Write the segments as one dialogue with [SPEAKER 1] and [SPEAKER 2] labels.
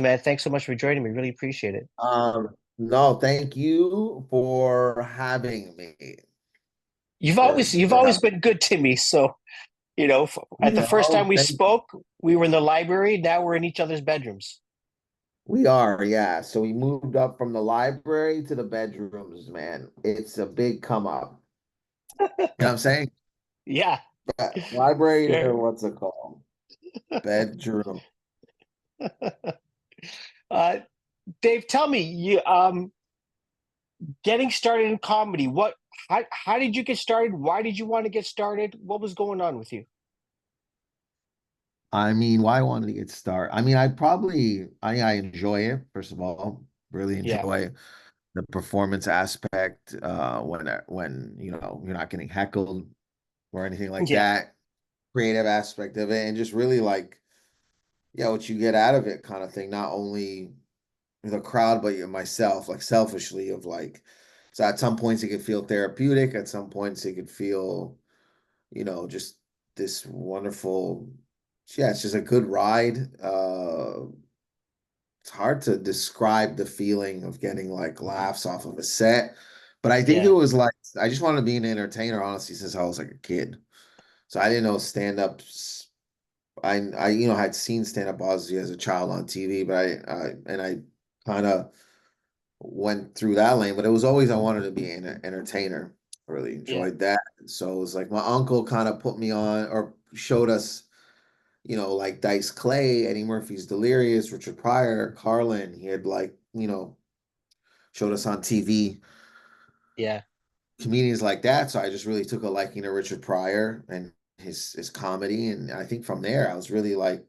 [SPEAKER 1] man. Thanks so much for joining me. Really appreciate it.
[SPEAKER 2] No, thank you for having me.
[SPEAKER 1] You've always been good to me. So, at the first time we
[SPEAKER 2] Thank
[SPEAKER 1] spoke, we were in the library. Now we're in each other's bedrooms.
[SPEAKER 2] we are, yeah. So we moved up from the library to the bedrooms, man. It's a big come up. You know what I'm saying?
[SPEAKER 1] Yeah.
[SPEAKER 2] Library to
[SPEAKER 1] Sure.
[SPEAKER 2] what's it called? Bedroom.
[SPEAKER 1] Uh, Dave, tell me, getting started in comedy. How did you get started? Why did you want to get started? What was going on with you?
[SPEAKER 2] I mean, why I wanted to get started. I mean, I enjoy it, first of all. Really
[SPEAKER 1] Yeah.
[SPEAKER 2] enjoy the performance aspect, when you're not getting heckled or anything like
[SPEAKER 1] Yeah.
[SPEAKER 2] that. Creative aspect of it, and just really like, yeah, what you get out of it kind of thing, not only the crowd but myself, like selfishly, of like, so at some points it could feel therapeutic, at some points it could feel, just this wonderful, yeah, it's just a good ride. It's hard to describe the feeling of getting like laughs off of a set, but I think it
[SPEAKER 1] Yeah.
[SPEAKER 2] was like, I just wanted to be an entertainer, honestly, since I was like a kid. So I didn't know stand-ups. I had seen stand-up obviously as a child on TV, but I kind of went through that lane, but it was always I wanted to be an entertainer. I really
[SPEAKER 1] Yeah.
[SPEAKER 2] enjoyed that. So it was like my uncle kind of put me on or showed us, like Dice Clay, Eddie Murphy's Delirious, Richard Pryor, Carlin. He had like, showed us on TV
[SPEAKER 1] Yeah.
[SPEAKER 2] comedians like that. So I just really took a liking to Richard Pryor and his comedy. And I think from there I was really like,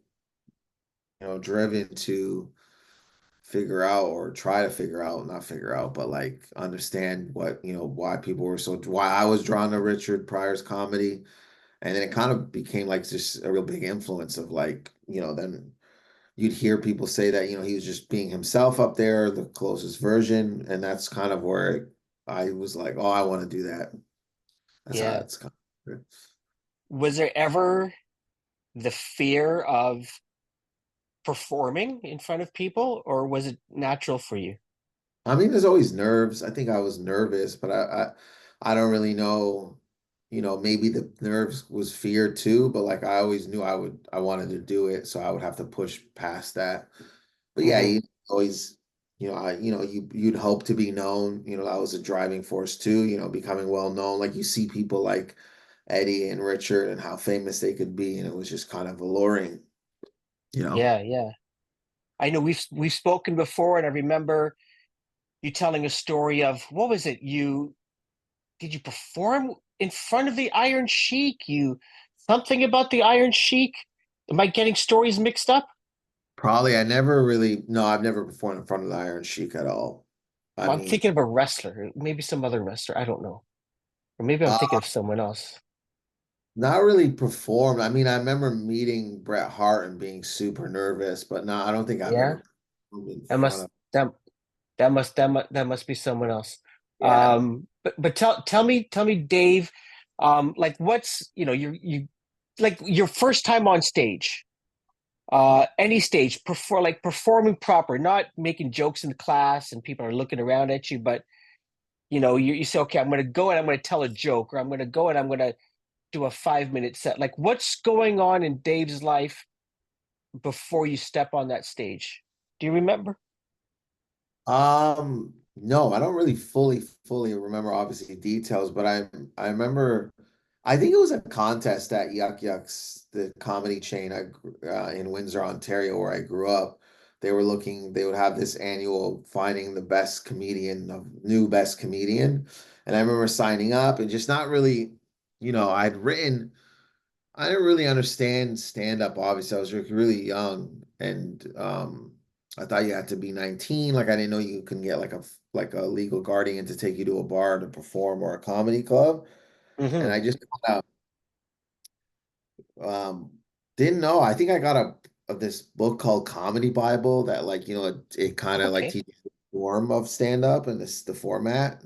[SPEAKER 2] driven to figure out or try to figure out, not figure out, but like understand what, why people were so, why I was drawn to Richard Pryor's comedy. And then it kind of became like just a real big influence of like, then you'd hear people say that, he was just being himself up there, the closest version. And that's kind of where I was like, oh, I want to do that. That's how
[SPEAKER 1] Yeah.
[SPEAKER 2] that's kind of.
[SPEAKER 1] Was there ever the fear of performing in front of people, or was it natural for you?
[SPEAKER 2] I mean, there's always nerves. I think I was nervous, but I don't really know. Maybe the nerves was fear too, but like I always knew I wanted to do it, so I would have to push past that. But yeah,
[SPEAKER 1] Hmm.
[SPEAKER 2] you always, you'd hope to be known. That was a driving force too. Becoming well known. Like you see people like Eddie and Richard and how famous they could be, and it was just kind of alluring. You know.
[SPEAKER 1] Yeah, yeah. I know we've spoken before, and I remember you telling a story of what was it? Did you perform in front of the Iron Sheik? You something about the Iron Sheik? Am I getting stories mixed up?
[SPEAKER 2] Probably I never really, no, I've never performed in front of the Iron Sheik at all. I
[SPEAKER 1] I'm
[SPEAKER 2] mean,
[SPEAKER 1] thinking of a wrestler, maybe some other wrestler. I don't know, or maybe I'm thinking
[SPEAKER 2] uh,
[SPEAKER 1] of someone else.
[SPEAKER 2] not really performed. I mean, I remember meeting Bret Hart and being super nervous, but no, I don't think I've
[SPEAKER 1] Yeah,
[SPEAKER 2] ever performed in
[SPEAKER 1] that
[SPEAKER 2] front
[SPEAKER 1] must
[SPEAKER 2] of,
[SPEAKER 1] that must be someone else.
[SPEAKER 2] yeah.
[SPEAKER 1] But tell me, Dave, like what's you like your first time on stage, any stage, performing proper, not making jokes in the class and people are looking around at you, but you say, okay, I'm going to go and I'm going to tell a joke, or I'm going to go and I'm going to do a 5 minute set. Like what's going on in Dave's life before you step on that stage? Do you remember?
[SPEAKER 2] No, I don't really fully remember obviously details, but I remember, I think it was a contest at Yuck Yucks, the comedy chain in Windsor, Ontario, where I grew up. They would have this annual finding the best comedian of new best comedian. And I remember signing up and just not really, I didn't really understand stand up. Obviously, I was really young, and I thought you had to be 19. Like I didn't know you can get like a legal guardian to take you to a bar to perform or a comedy club. And
[SPEAKER 1] Hmm.
[SPEAKER 2] I just kind of didn't know. I think I got this book called Comedy Bible that like it kind of like
[SPEAKER 1] Okay.
[SPEAKER 2] teaches the form of stand up and the format.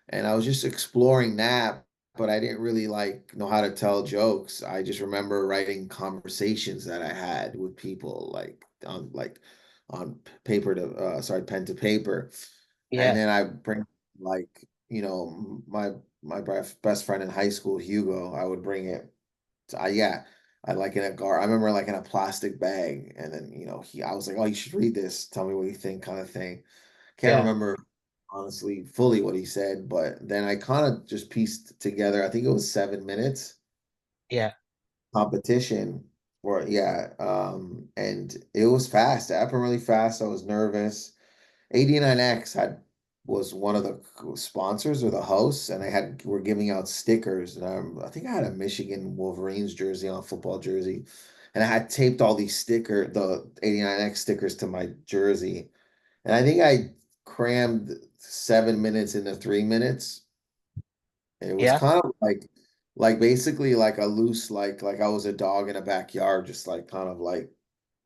[SPEAKER 2] And I was just exploring that, but I didn't really like know how to tell jokes. I just remember writing conversations that I had with people, like like on paper to sorry, pen to paper. And
[SPEAKER 1] Yeah.
[SPEAKER 2] then I bring like, my best friend in high school, Hugo, I would bring it. Yeah, I like in a gar. I remember like in a plastic bag, and then I was like, "Oh, you should read this. Tell me what you think," kind of thing. Can't
[SPEAKER 1] Yeah.
[SPEAKER 2] remember honestly fully what he said, but then I kind of just pieced together. I think it was 7 minutes
[SPEAKER 1] Yeah.
[SPEAKER 2] competition for yeah, and it was fast. It happened really fast. I was nervous. 89X was one of the sponsors or the hosts, and we're giving out stickers. And I think I had a Michigan Wolverines jersey on, football jersey, and I had taped all the 89X stickers to my jersey. And I think I crammed 7 minutes into 3 minutes. And it was
[SPEAKER 1] Yeah.
[SPEAKER 2] kind of like basically like a loose, like I was a dog in a backyard, just like kind of like,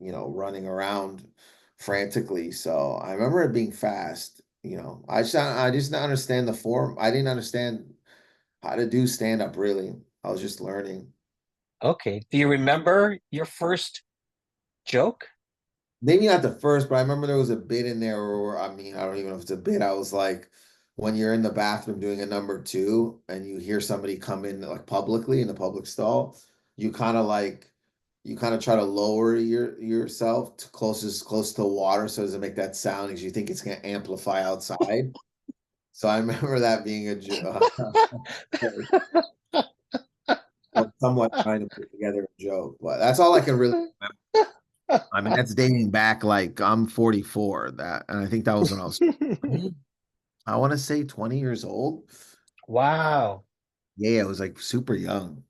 [SPEAKER 2] running around frantically. So I remember it being fast. I just didn't understand the form. I didn't understand how to do stand up really. I was just learning.
[SPEAKER 1] Okay. Do you remember your first joke?
[SPEAKER 2] Maybe not the first, but I remember there was a bit in there where, I mean, I don't even know if it's a bit. I was like, when you're in the bathroom doing a number two and you hear somebody come in like publicly in the public stall, you kind of like, you kind of try to lower yourself to close to water so it doesn't make that sound because you think it's going to amplify outside. So I remember that being a joke. Somewhat trying to put together a joke, but that's all I can really. I mean, that's dating back like I'm 44. And I think that was when I was 20. I want to say 20 years old.
[SPEAKER 1] Wow.
[SPEAKER 2] Yeah, it was like super young.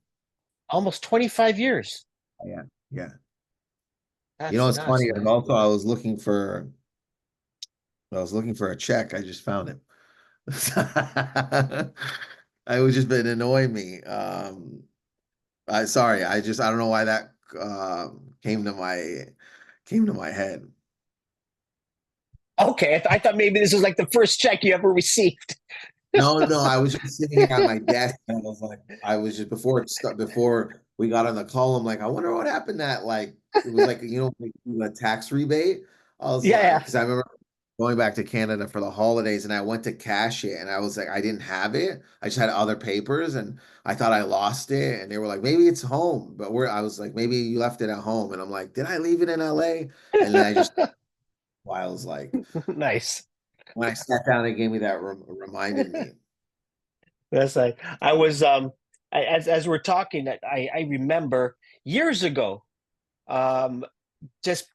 [SPEAKER 1] Almost 25 years.
[SPEAKER 2] Yeah, yeah.
[SPEAKER 1] That's
[SPEAKER 2] It's
[SPEAKER 1] nuts,
[SPEAKER 2] funny. And
[SPEAKER 1] man.
[SPEAKER 2] also, I was looking for a check. I just found it. I was just been annoying me. Sorry. I don't know why that came to my head.
[SPEAKER 1] Okay. I thought maybe this was like the first check you ever received.
[SPEAKER 2] No, no, I was just sitting at my desk and I was like, I was just before we got on the call, I'm like, I wonder what happened that like it was like, like a tax rebate. I was like,
[SPEAKER 1] Yeah.
[SPEAKER 2] because I remember going back to Canada for the holidays and I went to cash it and I was like, I didn't have it. I just had other papers and I thought I lost it. And they were like, maybe it's home. But I was like, maybe you left it at home. And I'm like, did I leave it in LA? And then I was like,
[SPEAKER 1] Nice.
[SPEAKER 2] when I sat down, they gave me that reminded me.
[SPEAKER 1] That's like I was as we're talking, I remember years ago, um just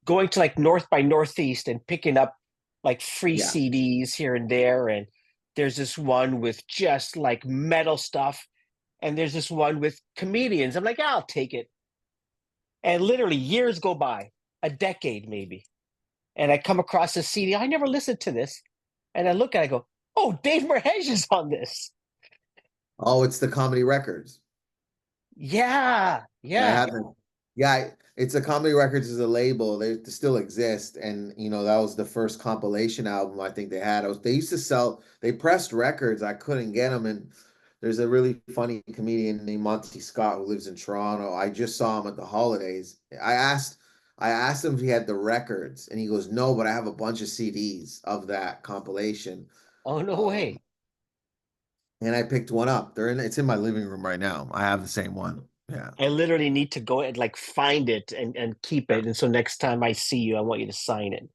[SPEAKER 1] going to like North by Northeast and picking up like free
[SPEAKER 2] Yeah.
[SPEAKER 1] CDs here and there. And there's this one with just like metal stuff, and there's this one with comedians. I'm like, "Yeah, I'll take it." And literally years go by, a decade maybe, and I come across a CD. I never listened to this, and I look at it, I go, "Oh, Dave Merheje is on this."
[SPEAKER 2] Oh, it's the comedy records.
[SPEAKER 1] Yeah,
[SPEAKER 2] I
[SPEAKER 1] yeah.
[SPEAKER 2] haven't. Yeah, it's a comedy records is a label. They still exist, and that was the first compilation album I think they had. They used to sell. They pressed records. I couldn't get them, and there's a really funny comedian named Monty Scott who lives in Toronto. I just saw him at the holidays. I asked him if he had the records, and he goes, "No, but I have a bunch of CDs of that compilation."
[SPEAKER 1] Oh, no
[SPEAKER 2] Um,
[SPEAKER 1] way.
[SPEAKER 2] and I picked one up. It's in my living room right now. I have the same one. Yeah.
[SPEAKER 1] I literally need to go and like find it and keep it. And so next time I see you, I want you to sign it.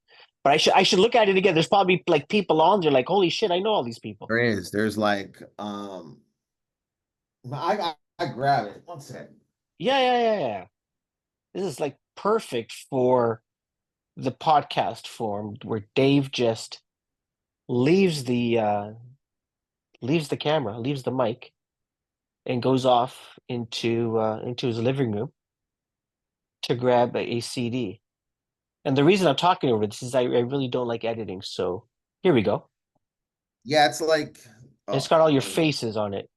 [SPEAKER 1] But I should look at it again. There's probably like people on there like, holy shit, I know all these people.
[SPEAKER 2] There is. There's like I grab it. One second.
[SPEAKER 1] Yeah, yeah, yeah, yeah. This is like perfect for the podcast form where Dave just leaves the camera, leaves the mic, and goes off into his living room to grab a CD. And the reason I'm talking over this is I really don't like editing. So here we go.
[SPEAKER 2] Yeah, it's like
[SPEAKER 1] And it's
[SPEAKER 2] oh
[SPEAKER 1] got all your
[SPEAKER 2] there we go.
[SPEAKER 1] faces on it.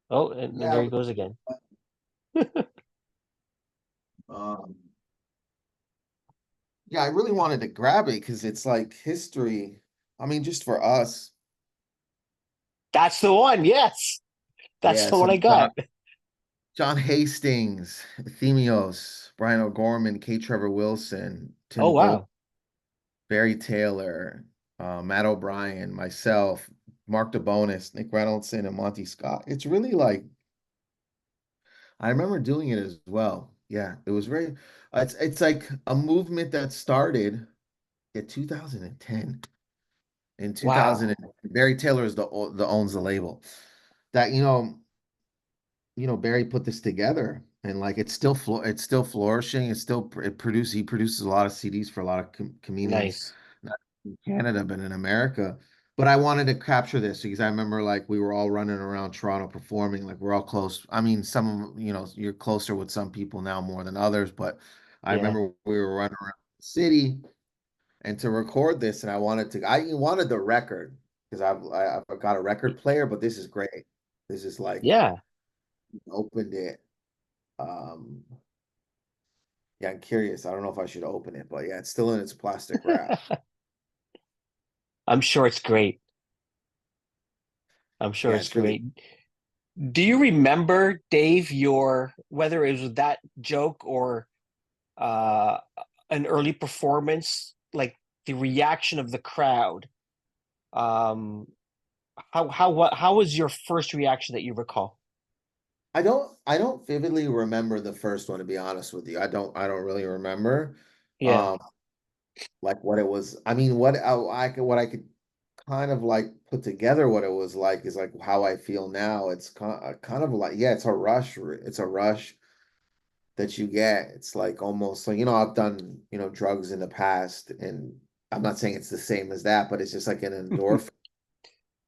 [SPEAKER 1] Oh, and there
[SPEAKER 2] Yeah,
[SPEAKER 1] he goes again.
[SPEAKER 2] um yeah, I really wanted to grab it because it's like history. I mean, just for us.
[SPEAKER 1] That's the one. Yes. That's
[SPEAKER 2] Yeah,
[SPEAKER 1] the
[SPEAKER 2] so
[SPEAKER 1] one I got.
[SPEAKER 2] John Hastings, Themios, Brian O'Gorman, K. Trevor Wilson,
[SPEAKER 1] Oh
[SPEAKER 2] Tim Gold,
[SPEAKER 1] wow.
[SPEAKER 2] Barry Taylor, Matt O'Brien, myself, Mark DeBonis, Nick Reynolds,son and Monty Scott. It's really like I remember doing it as well. Yeah, it was very. It's like a movement that started in 2010. In 2000,
[SPEAKER 1] Wow.
[SPEAKER 2] Barry Taylor is the owns the label. That Barry put this together, and like it's still flourishing. He produces a lot of CDs for a lot of comedians,
[SPEAKER 1] Nice.
[SPEAKER 2] not in Canada but in America. But I wanted to capture this because I remember like we were all running around Toronto performing, like we're all close. I mean, some you're closer with some people now more than others, but I
[SPEAKER 1] Yeah.
[SPEAKER 2] remember we were running around the city and to record this, and I wanted the record because I've got a record player, but this is great. This is like
[SPEAKER 1] Yeah.
[SPEAKER 2] opened it. Um, yeah, I'm curious. I don't know if I should open it, but yeah, it's still in its plastic wrap.
[SPEAKER 1] I'm sure it's great. I'm sure
[SPEAKER 2] Yeah,
[SPEAKER 1] it's
[SPEAKER 2] it's really
[SPEAKER 1] great. Do you remember, Dave, your whether it was that joke or uh an early performance, like the reaction of the crowd? Um how was your first reaction that you recall?
[SPEAKER 2] I don't vividly remember the first one to be honest with you. I don't really remember
[SPEAKER 1] Yeah.
[SPEAKER 2] um like what it was. I mean, what I could kind of like put together what it was like is like how I feel now. It's kind of like yeah, it's a rush. It's a rush that you get. It's like almost like I've done drugs in the past, and I'm not saying it's the same as that, but it's just like an endorphin,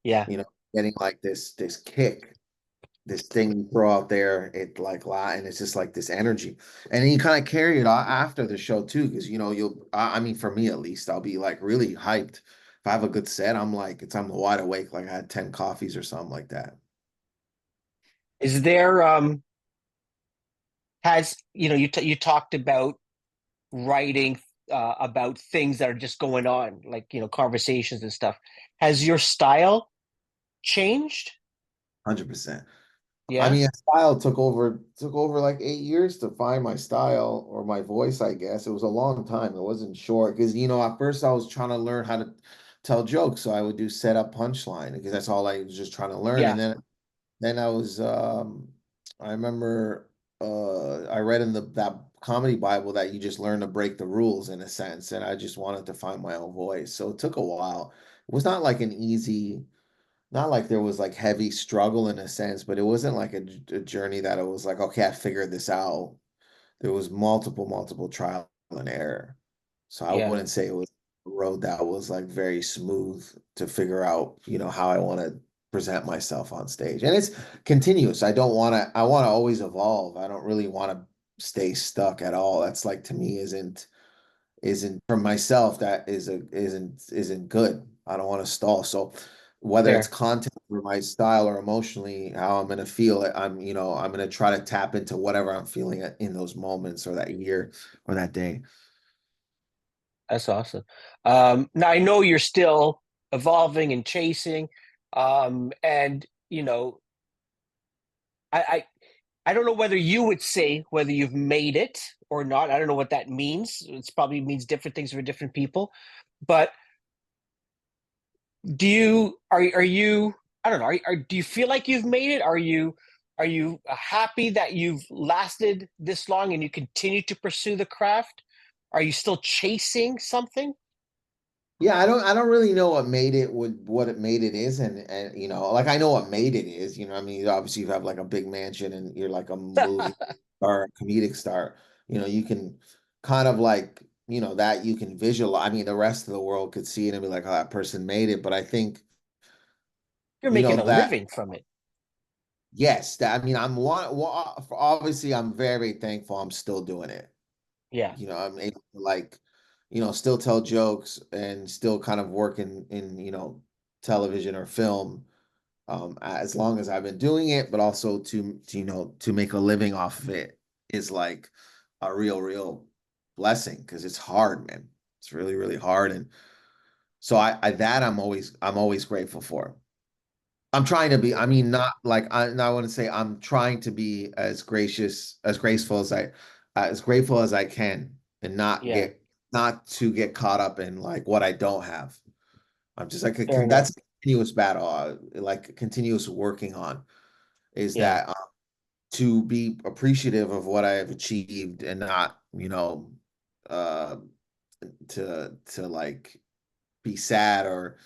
[SPEAKER 1] Yeah.
[SPEAKER 2] you know, getting like this kick, this thing you throw out there, it like and it's just like this energy, and then you kind of carry it after the show too, because I mean, for me at least, I'll be like really hyped. If I have a good set, I'm wide awake, like I had 10 coffees or something like that.
[SPEAKER 1] Is there has you talked about writing about things that are just going on, like conversations and stuff. Has your style changed?
[SPEAKER 2] 100%. I
[SPEAKER 1] Yeah.
[SPEAKER 2] mean, style took over like 8 years to find my style or my voice, I guess. It was a long time. It wasn't short because at first I was trying to learn how to tell jokes. So I would do setup punchline because that's all I was just trying to learn. And
[SPEAKER 1] Yeah.
[SPEAKER 2] then I remember I read in that comedy Bible that you just learn to break the rules in a sense. And I just wanted to find my own voice. So it took a while. It was not like an easy not like there was like heavy struggle in a sense, but it wasn't like a journey that it was like, okay, I figured this out. There was multiple trial and error. So I
[SPEAKER 1] Yeah.
[SPEAKER 2] wouldn't say it was a road that was like very smooth to figure out, how I want to present myself on stage. And it's continuous. I want to always evolve. I don't really want to stay stuck at all. That's like to me isn't for myself that isn't good. I don't want to stall. So whether it's
[SPEAKER 1] Fair.
[SPEAKER 2] content or my style or emotionally how I'm gonna feel it, I'm gonna try to tap into whatever I'm feeling in those moments or that year or that day.
[SPEAKER 1] That's awesome. Now I know you're still evolving and chasing, and I, I I don't know whether you would say whether you've made it or not. I don't know what that means. It's probably means different things for different people. But are you I don't know, do you feel like you've made it? Are you happy that you've lasted this long and you continue to pursue the craft? Are you still chasing something?
[SPEAKER 2] Yeah, I don't really know what it made it is, and like I know what made it is. I mean, obviously you have like a big mansion and you're like a movie star, a comedic star. You can kind of like that you can visualize. I mean, the rest of the world could see it and be like, oh, that person made it. But I think
[SPEAKER 1] You're making a
[SPEAKER 2] that
[SPEAKER 1] living from it.
[SPEAKER 2] yes, that I mean, obviously I'm very thankful I'm still doing it.
[SPEAKER 1] Yeah.
[SPEAKER 2] I'm able to like, still tell jokes and still kind of work in television or film, as long as I've been doing it, but also to make a living off of it is like a real blessing because it's hard, man. It's really, really hard. And so I'm always grateful for. I'm trying to be, I mean, not like I want to say I'm trying to be as graceful as I can and not
[SPEAKER 1] Yeah.
[SPEAKER 2] get not to get caught up in like what I don't have. I'm just like
[SPEAKER 1] Fair enough.
[SPEAKER 2] that's a continuous battle, like continuous working on is
[SPEAKER 1] Yeah.
[SPEAKER 2] that to be appreciative of what I have achieved and not, uh, to like be sad or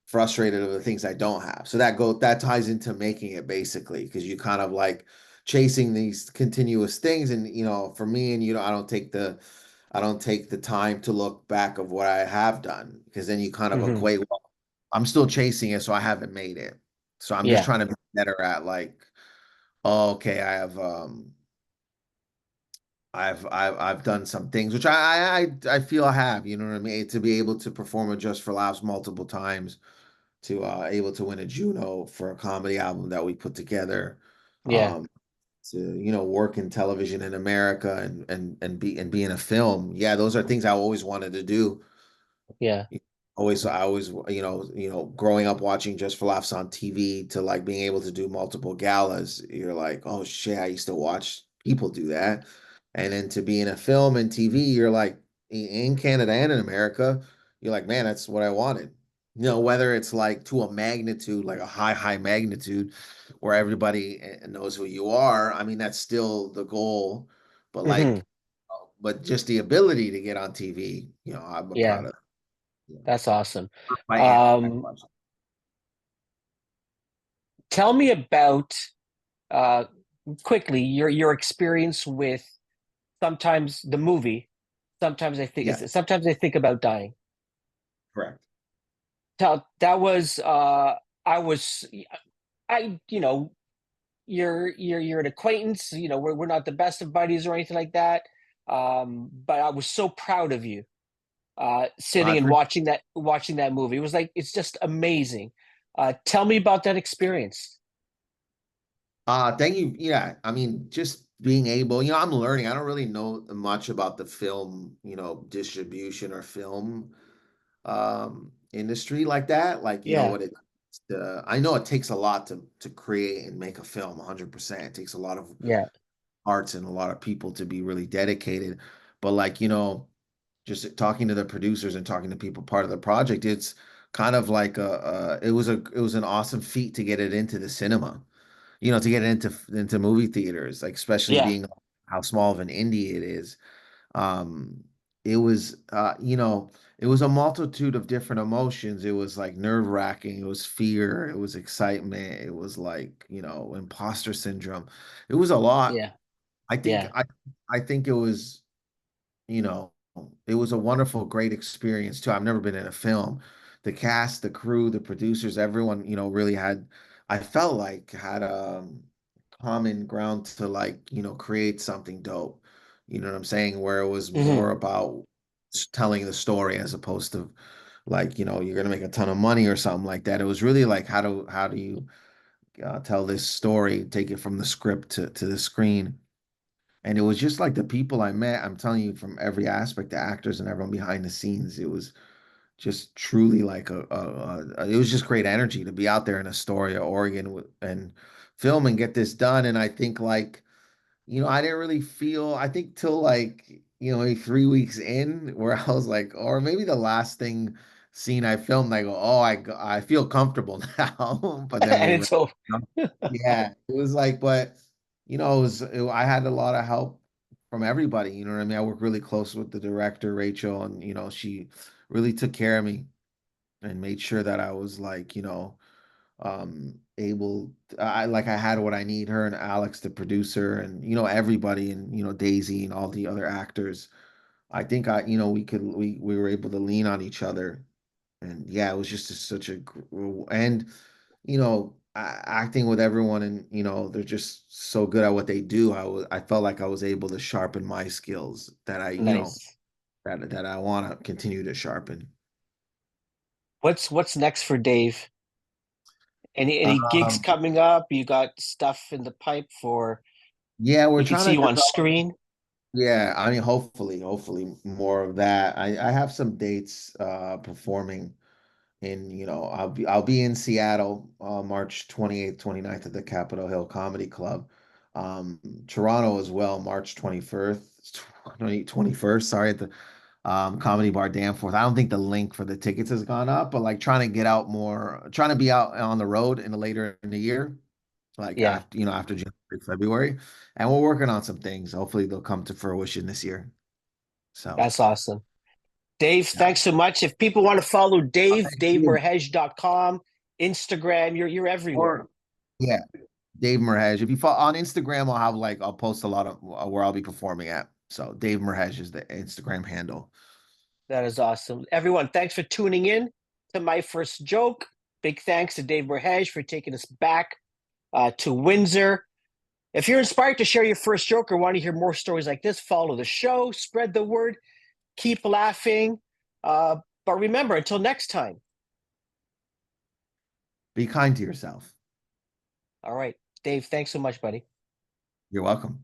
[SPEAKER 2] frustrated of the things I don't have. So that ties into making it basically because you kind of like chasing these continuous things, and for me, and I don't take the time to look back of what I have done because then you kind of
[SPEAKER 1] Hmm.
[SPEAKER 2] equate, well, I'm still chasing it, so I haven't made it. So I'm just
[SPEAKER 1] Yeah.
[SPEAKER 2] trying to be better at like, oh, okay, I've done some things which I feel I have, you know what I mean, to be able to perform a Just for Laughs multiple times, to able to win a Juno for a comedy album that we put together,
[SPEAKER 1] Yeah.
[SPEAKER 2] um, to work in television in America and be in a film. Yeah, those are things I always wanted to do.
[SPEAKER 1] Yeah.
[SPEAKER 2] I always, growing up watching Just for Laughs on TV to like being able to do multiple galas, you're like, oh shit, I used to watch people do that. And then to be in a film and TV, you're like, in Canada and in America, you're like, man, that's what I wanted. Whether it's like to a magnitude, like a high magnitude, where everybody knows who you are. I mean, that's still the goal. But
[SPEAKER 1] Hmm.
[SPEAKER 2] like, but just the ability to get on TV, I'm
[SPEAKER 1] Yeah.
[SPEAKER 2] proud of. Yeah.
[SPEAKER 1] That's awesome.
[SPEAKER 2] My anti
[SPEAKER 1] Um,
[SPEAKER 2] question.
[SPEAKER 1] Tell me about uh quickly your experience with sometimes the movie.
[SPEAKER 2] Yeah,
[SPEAKER 1] Sometimes I think about dying.
[SPEAKER 2] correct.
[SPEAKER 1] That was I was I you're an acquaintance, we're not the best of buddies or anything like that. But I was so proud of you
[SPEAKER 2] I
[SPEAKER 1] sitting and
[SPEAKER 2] appreciate.
[SPEAKER 1] watching that movie. It was like it's just amazing. Tell me about that experience.
[SPEAKER 2] Thank you. Yeah, I mean, just being able, I'm learning. I don't really know much about the film, distribution or film industry like that. Like,
[SPEAKER 1] Yeah.
[SPEAKER 2] I know it takes a lot to create and make a film, 100%. It takes a lot of
[SPEAKER 1] Yeah.
[SPEAKER 2] arts and a lot of people to be really dedicated. But like, just talking to the producers and talking to people part of the project, it's kind of like it was an awesome feat to get it into the cinema, to get it into movie theaters, like especially
[SPEAKER 1] Yeah.
[SPEAKER 2] being how small of an indie it is. Um, it was it was a multitude of different emotions. It was like nerve-wracking, it was fear, it was excitement, it was like, imposter syndrome. It was a lot.
[SPEAKER 1] Yeah.
[SPEAKER 2] I think
[SPEAKER 1] Yeah.
[SPEAKER 2] I think it was you know, it was a wonderful, great experience too. I've never been in a film. The cast, the crew, the producers, everyone, really I felt like had a common ground to like, create something dope. You know what I'm saying? Where it was
[SPEAKER 1] Hmm.
[SPEAKER 2] more about telling the story as opposed to like, you're gonna make a ton of money or something like that. It was really like how do you tell this story, take it from the script to the screen. And it was just like the people I met, I'm telling you, from every aspect, the actors and everyone behind the scenes, it was just truly like it was just great energy to be out there in Astoria, Oregon, and film and get this done. And I think like, I didn't really feel, I think till like, maybe 3 weeks in, where I was like, or maybe the last scene I filmed, I go, oh, I feel comfortable now. But then
[SPEAKER 1] And
[SPEAKER 2] we
[SPEAKER 1] it's over.
[SPEAKER 2] yeah, it was like, but I had a lot of help from everybody. You know what I mean? I worked really close with the director, Rachel, and she really took care of me and made sure that I was like, able. I had what I need. Her and Alex, the producer, and everybody, and Daisy and all the other actors. I think we were able to lean on each other, and yeah, it was just such a and acting with everyone, and they're just so good at what they do. I felt like I was able to sharpen my skills that
[SPEAKER 1] Nice.
[SPEAKER 2] that I want to continue to sharpen.
[SPEAKER 1] What's next for Dave? Any gigs
[SPEAKER 2] Um,
[SPEAKER 1] coming up? You got stuff in the pipe for
[SPEAKER 2] yeah, we're
[SPEAKER 1] we can see
[SPEAKER 2] trying
[SPEAKER 1] you
[SPEAKER 2] to
[SPEAKER 1] on
[SPEAKER 2] develop.
[SPEAKER 1] screen?
[SPEAKER 2] Yeah, I mean, hopefully more of that. I have some dates performing in, I'll be in Seattle March 28th, 29th at the Capitol Hill Comedy Club. Toronto as well, March 21st, 21st, sorry, at the Comedy Bar Danforth. I don't think the link for the tickets has gone up, but like trying to get out more, trying to be out on the road in the later in the year, like
[SPEAKER 1] Yeah,
[SPEAKER 2] after after January, February, and we're working on some things. Hopefully, they'll come to fruition this year. So
[SPEAKER 1] that's awesome. Dave,
[SPEAKER 2] yeah.
[SPEAKER 1] thanks so much. If people want to follow Dave,
[SPEAKER 2] Thank you.
[SPEAKER 1] davemerheje.com, Instagram, you're everywhere.
[SPEAKER 2] Or yeah, Dave Merheje. If you follow on Instagram, I'll post a lot of where I'll be performing at. So Dave Merheje is the Instagram handle.
[SPEAKER 1] That is awesome. Everyone, thanks for tuning in to My First Joke. Big thanks to Dave Merheje for taking us back to Windsor. If you're inspired to share your first joke or want to hear more stories like this, follow the show, spread the word, keep laughing. But remember, until next time.
[SPEAKER 2] Be kind to yourself.
[SPEAKER 1] All right. Dave, thanks so much, buddy.
[SPEAKER 2] You're welcome.